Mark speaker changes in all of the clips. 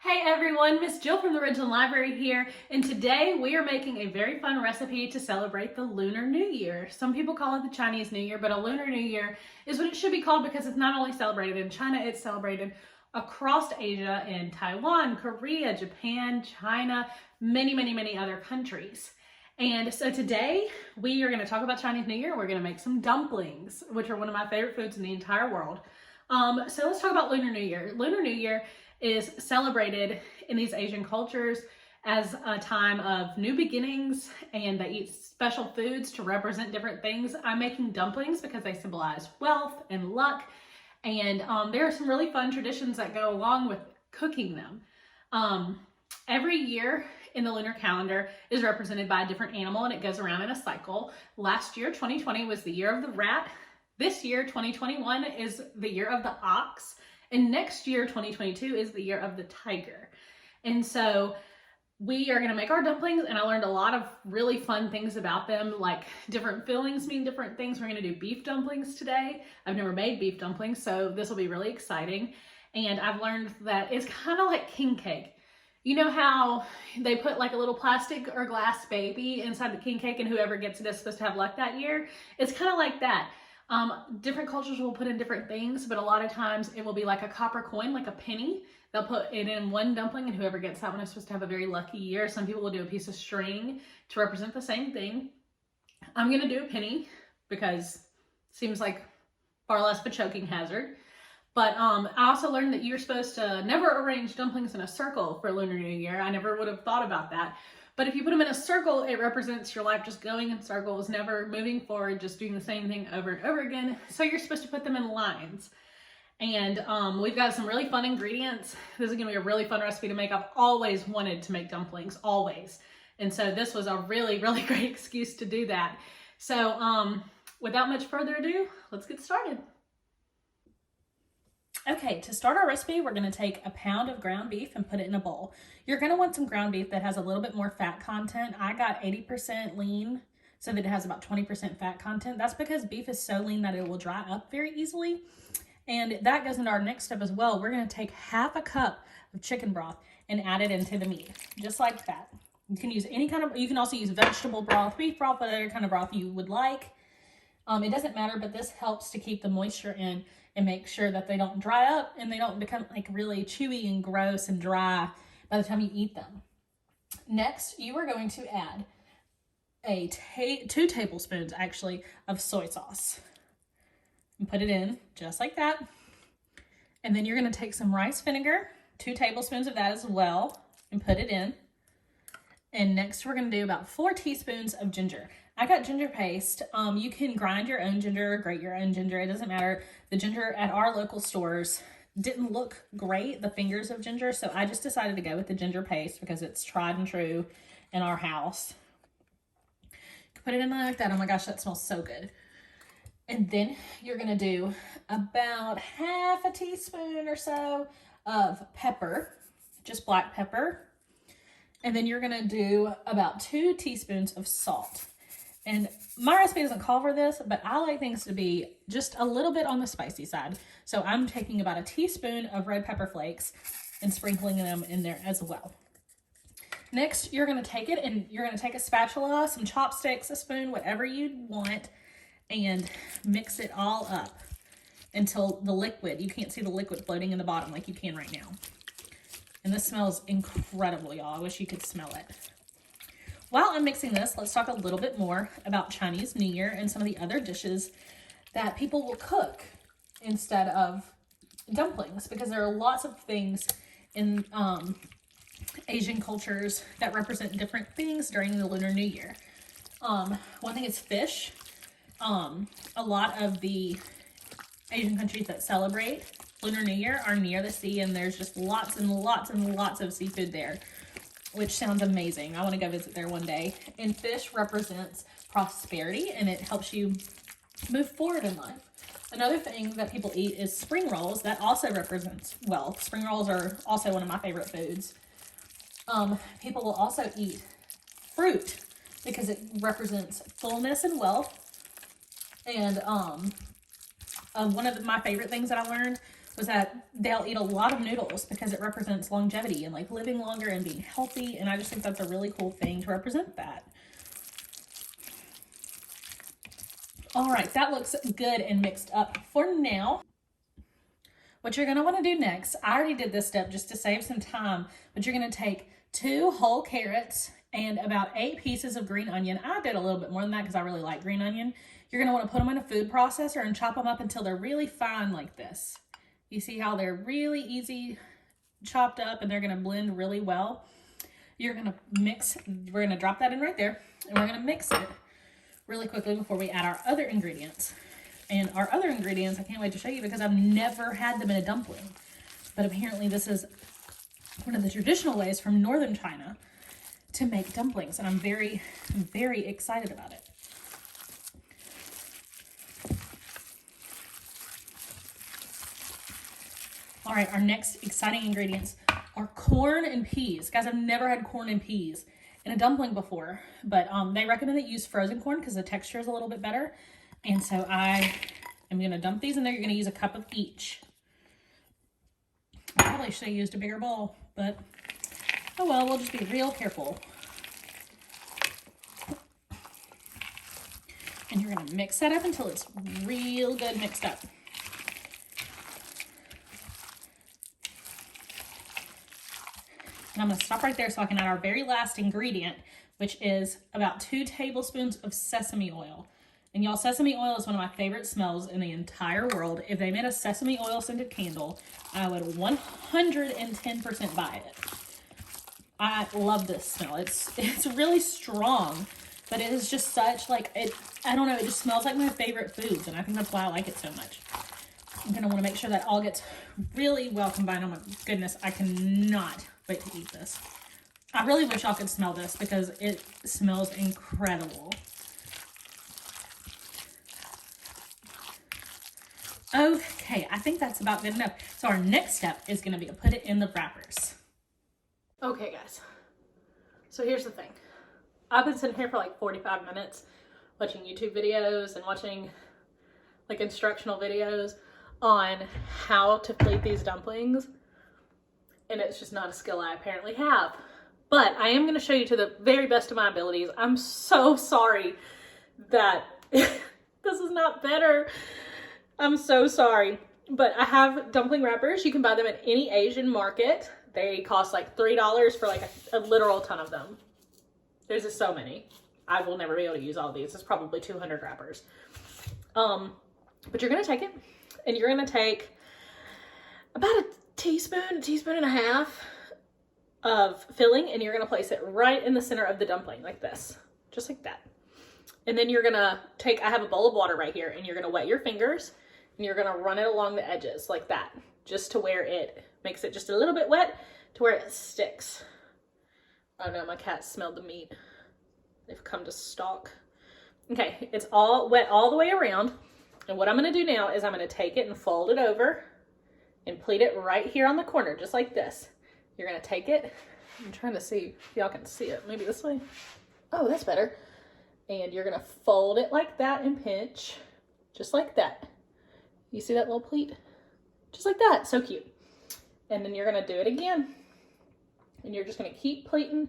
Speaker 1: Hey everyone, Miss Jill from the Ridgeland Library here, and today we are making a very fun recipe to celebrate the Lunar New Year. Some people call it the Chinese New Year, but a Lunar New Year is what it should be called because it's not only celebrated in China, it's celebrated across Asia in Taiwan, Korea, Japan, China, many other countries. And so today we are going to talk about Chinese New Year. We're going to make some dumplings, which are one of my favorite foods in the entire world. So let's talk about Lunar New Year. Lunar New Year is celebrated in these Asian cultures as a time of new beginnings, and they eat special foods to represent different things. I'm making dumplings because they symbolize wealth and luck, and there are some really fun traditions that go along with cooking them. Every year in the lunar calendar is represented by a different animal, and it goes around in a cycle. Last year, 2020, was the year of the rat. This year, 2021, is the year of the ox. And next year, 2022, is the year of the tiger. And so we are going to make our dumplings, and I learned a lot of really fun things about them, like different fillings mean different things. We're going to do beef dumplings today. I've never made beef dumplings, so this will be really exciting. And I've learned that it's kind of like king cake. You know how they put like a little plastic or glass baby inside the king cake, and whoever gets it is supposed to have luck that year? It's kind of like that. Different cultures will put in different things, but a lot of times it will be like a copper coin, like a penny. They'll put it in one dumpling, and whoever gets that one is supposed to have a very lucky year. Some people will do a piece of string to represent the same thing. I'm going to do a penny because it seems like far less of a choking hazard. But I also learned that you're supposed to never arrange dumplings in a circle for Lunar New Year. I never would have thought about that. But if you put them in a circle, it represents your life just going in circles, never moving forward, just doing the same thing over and over again. So you're supposed to put them in lines. And we've got some really fun ingredients. This is going to be a really fun recipe to make. I've always wanted to make dumplings, always. And so this was a really great excuse to do that. So without much further ado, let's get started. Okay, to start our recipe, we're going to take a pound of ground beef and put it in a bowl. You're going to want some ground beef that has a little bit more fat content. I got 80% lean, so that it has about 20% fat content. That's because beef is so lean that it will dry up very easily. And that goes into our next step as well. We're going to take half a cup of chicken broth and add it into the meat, just like that. You can use any kind of, you can also use vegetable broth, beef broth, whatever kind of broth you would like. It doesn't matter, but this helps to keep the moisture in and make sure that they don't dry up and they don't become like really chewy and gross and dry by the time you eat them. Next, you are going to add 2 tablespoons actually of soy sauce and put it in just like that. And then you're going to take some rice vinegar, 2 tablespoons of that as well, and put it in. And next we're going to do about 4 teaspoons of ginger. I got ginger paste. You can grind your own ginger or grate your own ginger. It doesn't matter. The ginger at our local stores didn't look great, the fingers of ginger, so I just decided to go with the ginger paste because it's tried and true in our house. Put it in like that. Oh my gosh, that smells so good. And then you're going to do about half a teaspoon or so of pepper, just black pepper. And then you're going to do about 2 teaspoons of salt. And my recipe doesn't call for this, but I like things to be just a little bit on the spicy side. So I'm taking about a teaspoon of red pepper flakes and sprinkling them in there as well. Next, you're going to take it and you're going to take a spatula, some chopsticks, a spoon, whatever you want, and mix it all up until the liquid, you can't see the liquid floating in the bottom like you can right now. And this smells incredible, y'all. I wish you could smell it. While I'm mixing this, let's talk a little bit more about Chinese New Year and some of the other dishes that people will cook instead of dumplings, because there are lots of things in Asian cultures that represent different things during the Lunar New Year. One thing is fish. A lot of the Asian countries that celebrate Lunar New Year are near the sea, and there's just lots and lots of seafood there, which sounds amazing. I want to go visit there one day. And fish represents prosperity, and it helps you move forward in life. Another thing that people eat is spring rolls. That also represents wealth. Spring rolls are also one of my favorite foods. People will also eat fruit because it represents fullness and wealth. And one of my favorite things that I learned was that they'll eat a lot of noodles because it represents longevity and like living longer and being healthy. And I just think that's a really cool thing to represent that. All right, that looks good and mixed up for now. What you're gonna wanna do next, I already did this step just to save some time, but you're gonna take 2 whole carrots and about 8 pieces of green onion. I did a little bit more than that because I really like green onion. You're gonna wanna put them in a food processor and chop them up until they're really fine like this. You see how they're really easy chopped up and they're gonna blend really well. You're gonna mix, we're gonna drop that in right there and we're gonna mix it really quickly before we add our other ingredients. And our other ingredients, I can't wait to show you because I've never had them in a dumpling. But apparently this is one of the traditional ways from northern China to make dumplings. And I'm very, very excited about it. All right, our next exciting ingredients are corn and peas. Guys, I've never had corn and peas in a dumpling before, but they recommend that you use frozen corn because the texture is a little bit better. And so I am gonna dump these in there. You're gonna use a cup of each. I probably should have used a bigger bowl, but oh well, we'll just be real careful. And you're gonna mix that up until it's real good mixed up. And I'm gonna stop right there so I can add our very last ingredient, which is about 2 tablespoons of sesame oil. And y'all, sesame oil is one of my favorite smells in the entire world. If they made a sesame oil scented candle, I would 110% buy it. I love this smell. It's really strong, but it is just such like, I don't know, it just smells like my favorite foods. And I think that's why I like it so much. I'm gonna wanna make sure that all gets really well combined. Oh my goodness, I cannot wait to eat this. I really wish y'all could smell this because it smells incredible. Okay, I think that's about good enough. So our next step is gonna be to put it in the wrappers. Okay guys, so here's the thing. I've been sitting here for like 45 minutes watching YouTube videos and watching like instructional videos on how to plate these dumplings. And it's just not a skill I apparently have. But I am gonna show you to the very best of my abilities. I'm so sorry that this is not better. I'm so sorry. But I have dumpling wrappers. You can buy them at any Asian market. They cost like $3 for like a literal ton of them. There's just so many. I will never be able to use all of these. It's probably 200 wrappers. But you're gonna take it and you're gonna take about a teaspoon and a half of filling, and you're gonna place it right in the center of the dumpling like this, just like that. And then you're gonna take, I have a bowl of water right here, and you're gonna wet your fingers and you're gonna run it along the edges like that, just to where it makes it just a little bit wet to where it sticks. Oh no, my cat smelled the meat. They've come to stalk. Okay, it's all wet all the way around. And what I'm gonna do now is I'm gonna take it and fold it over and pleat it right here on the corner, just like this. You're gonna take it, I'm trying to see if y'all can see it, maybe this way. Oh, that's better. And you're gonna fold it like that and pinch, just like that. You see that little pleat? Just like that, so cute. And then you're gonna do it again. And you're just gonna keep pleating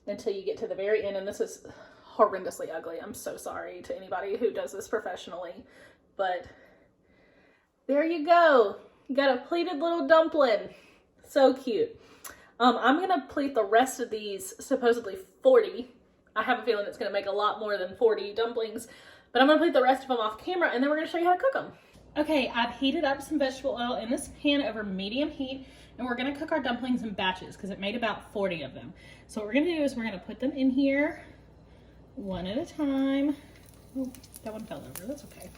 Speaker 1: until you get to the very end. And this is horrendously ugly. I'm so sorry to anybody who does this professionally, but there you go. You got a pleated little dumpling. So cute. I'm gonna pleat the rest of these, supposedly 40. I have a feeling it's gonna make a lot more than 40 dumplings, but I'm gonna pleat the rest of them off camera and then we're gonna show you how to cook them. Okay, I've heated up some vegetable oil in this pan over medium heat, and we're gonna cook our dumplings in batches because it made about 40 of them. So what we're gonna do is we're gonna put them in here one at a time. Oh, that one fell over, that's okay.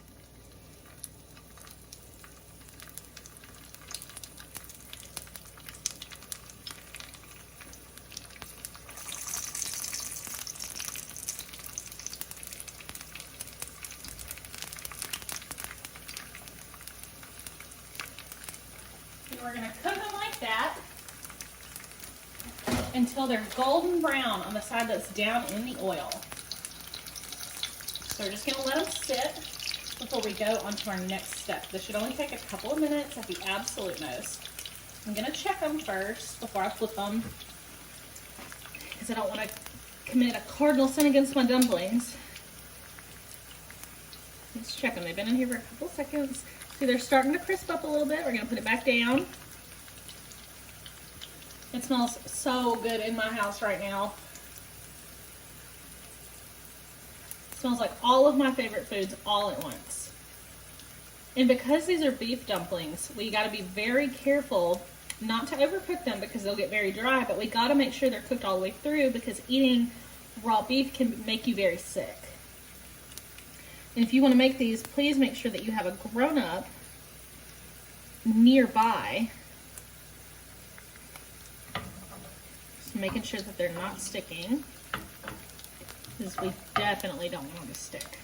Speaker 1: We're gonna cook them like that until they're golden brown on the side that's down in the oil. So we're just gonna let them sit before we go on to our next step. This should only take a couple of minutes at the absolute most. I'm gonna check them first before I flip them, because I don't want to commit a cardinal sin against my dumplings. Let's check them. They've been in here for a couple seconds. See, they're starting to crisp up a little bit. We're gonna put it back down. It smells so good in my house right now. It smells like all of my favorite foods all at once. And because these are beef dumplings, we gotta be very careful not to overcook them because they'll get very dry, but we gotta make sure they're cooked all the way through because eating raw beef can make you very sick. And if you wanna make these, please make sure that you have a grown-up nearby. Just making sure that they're not sticking, because we definitely don't want them to stick.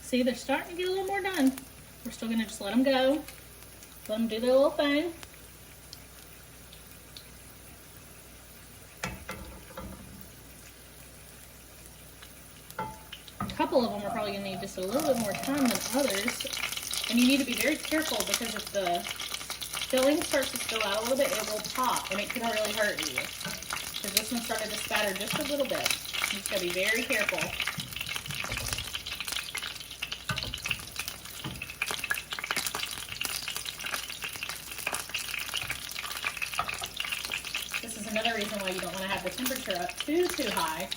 Speaker 1: See, they're starting to get a little more done. We're still gonna just let them go. Let them do their little thing. A couple of them are probably gonna need just a little bit more time than others. And you need to be very careful because if the filling starts to spill out a little bit, it will pop and it can really hurt you. Because this one started to spatter just a little bit. You just gotta be very careful. Another reason why you don't want to have the temperature up too high.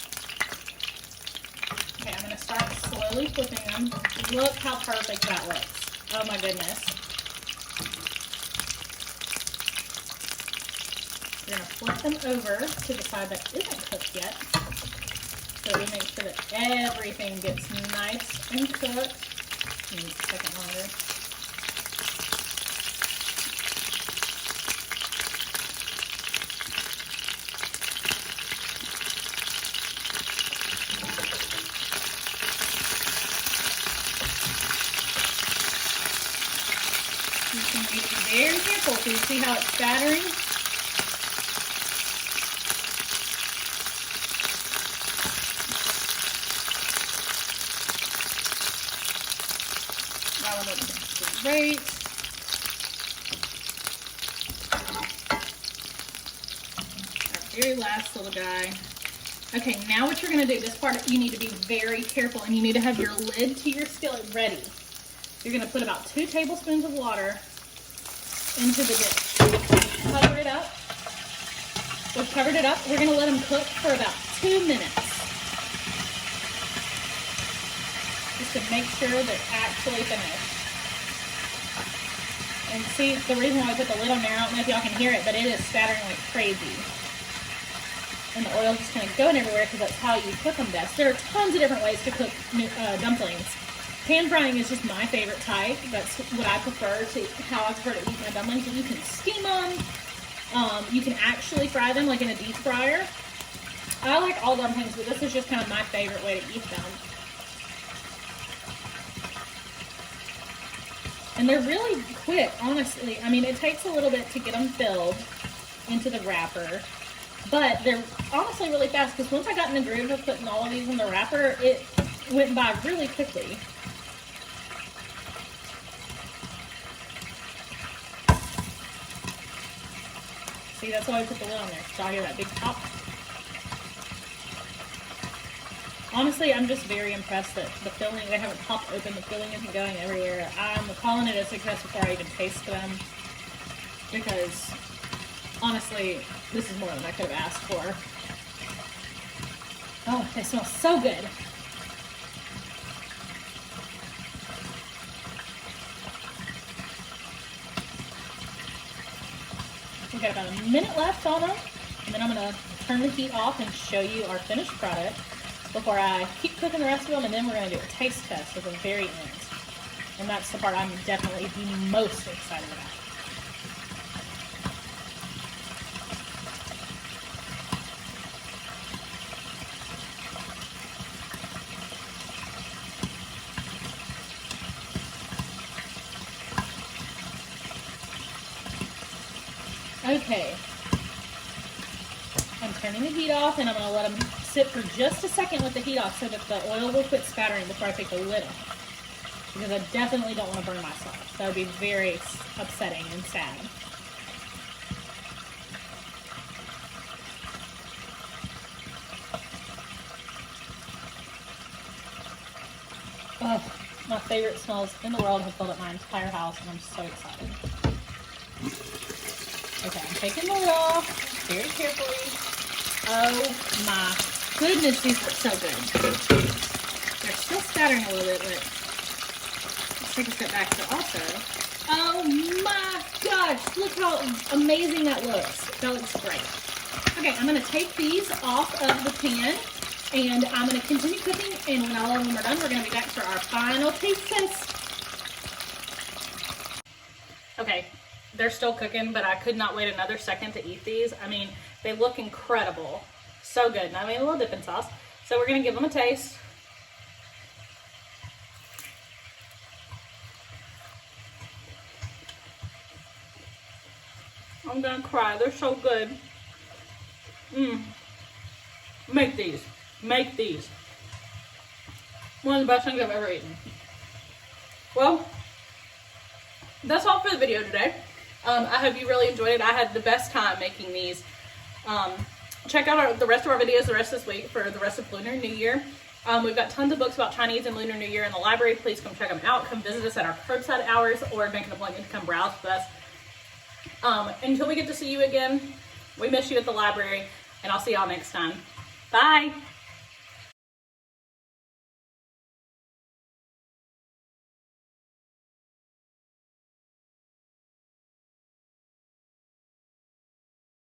Speaker 1: Okay, I'm going to start slowly flipping them. Look how perfect that looks. Oh my goodness. We're going to flip them over to the side that isn't cooked yet. So we make sure that everything gets nice and cooked. It needs a second longer. Very careful so you see how it's spattering. That one looks great. Our very last little guy. Okay, now what you're going to do, this part you need to be very careful and you need to have your lid to your skillet ready. You're going to put about 2 tablespoons of water into the dish. Covered it up. We've covered it up. We're going to let them cook for about 2 minutes. Just to make sure they're actually finished. And see, the reason why I put the lid on there, I don't know if y'all can hear it, but it is spattering like crazy. And the oil's just kind of going everywhere because that's how you cook them best. There are tons of different ways to cook dumplings. Pan frying is just my favorite type. That's what I prefer how I prefer to eat my dumplings. You can steam them. You can actually fry them like in a deep fryer. I like all dumplings, but this is just kind of my favorite way to eat them. And they're really quick, honestly. I mean, it takes a little bit to get them filled into the wrapper. But they're honestly really fast because once I got in the groove of putting all of these in the wrapper, it went by really quickly. See, that's why I put the lid on there. So I hear that big pop. Honestly, I'm just very impressed that the filling, they haven't popped open, the filling isn't going everywhere. I'm calling it a success before I even taste them. Because, honestly, this is more than I could have asked for. Oh, they smell so good. We've got about a minute left on them, and then I'm going to turn the heat off and show you our finished product before I keep cooking the rest of them, and then we're going to do a taste test at the very end. And that's the part I'm definitely the most excited about. Okay. I'm turning the heat off, and I'm going to let them sit for just a second with the heat off so that the oil will quit spattering before I take the lid off. Because I definitely don't want to burn myself. That would be very upsetting and sad. Oh, my favorite smells in the world have filled up my entire house, and I'm so excited. Okay, I'm taking the lid off very carefully. Oh my goodness, these look so good. They're still spattering a little bit, but let's take a step back. So also, oh my gosh, look how amazing that looks. That looks great. Okay, I'm gonna take these off of the pan, and I'm gonna continue cooking, and when all of them are done, we're gonna be back for our final taste test. Okay, they're still cooking, but I could not wait another second to eat these. I mean, they look incredible. So good. And I made a little dipping sauce. So we're going to give them a taste. I'm going to cry. They're so good. Make these. Make these. One of the best things I've ever eaten. Well, that's all for the video today. I hope you really enjoyed it. I had the best time making these. Check out the rest of our videos the rest of this week for the rest of Lunar New Year. We've got tons of books about Chinese and Lunar New Year in the library. Please come check them out. Come visit us at our curbside hours or make an appointment to come browse with us. Until we get to see you again, we miss you at the library, and I'll see y'all next time. Bye!